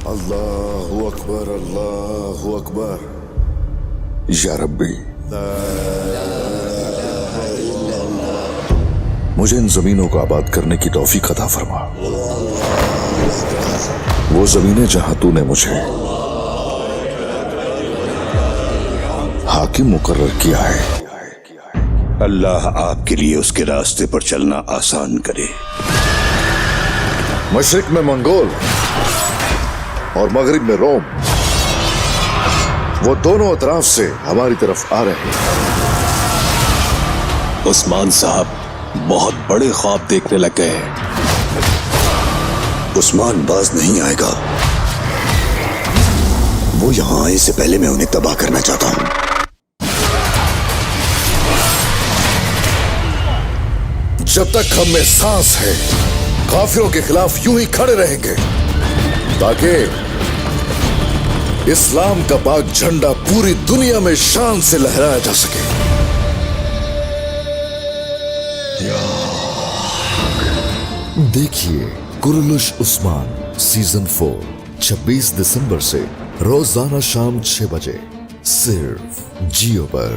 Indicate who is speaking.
Speaker 1: अल्लाहु अकबर या रब्बी, मुझे इन जमीनों को आबाद करने की तौफीक अता फरमा। वो जमीनें जहां तूने मुझे हाकिम मुकर्रर किया है,
Speaker 2: अल्लाह आपके लिए उसके रास्ते पर चलना आसान करे।
Speaker 1: मशरिक में मंगोल और मगरिब में रोम, वो दोनों अतराफ से हमारी तरफ आ रहे हैं।
Speaker 3: उस्मान साहब बहुत बड़े ख्वाब देखने लग गए हैं।
Speaker 2: उस्मान बाज नहीं आएगा। वो यहां आने से पहले मैं उन्हें तबाह करना चाहता हूं।
Speaker 1: जब तक हम में सांस है, काफिरों के खिलाफ यूं ही खड़े रहेंगे ताकि इस्लाम का पाक झंडा पूरी दुनिया में शान से लहराया जा सके। देखिए कुरुलुश उस्मान सीजन 4 26 दिसंबर से रोजाना शाम 6 बजे सिर्फ जियो पर।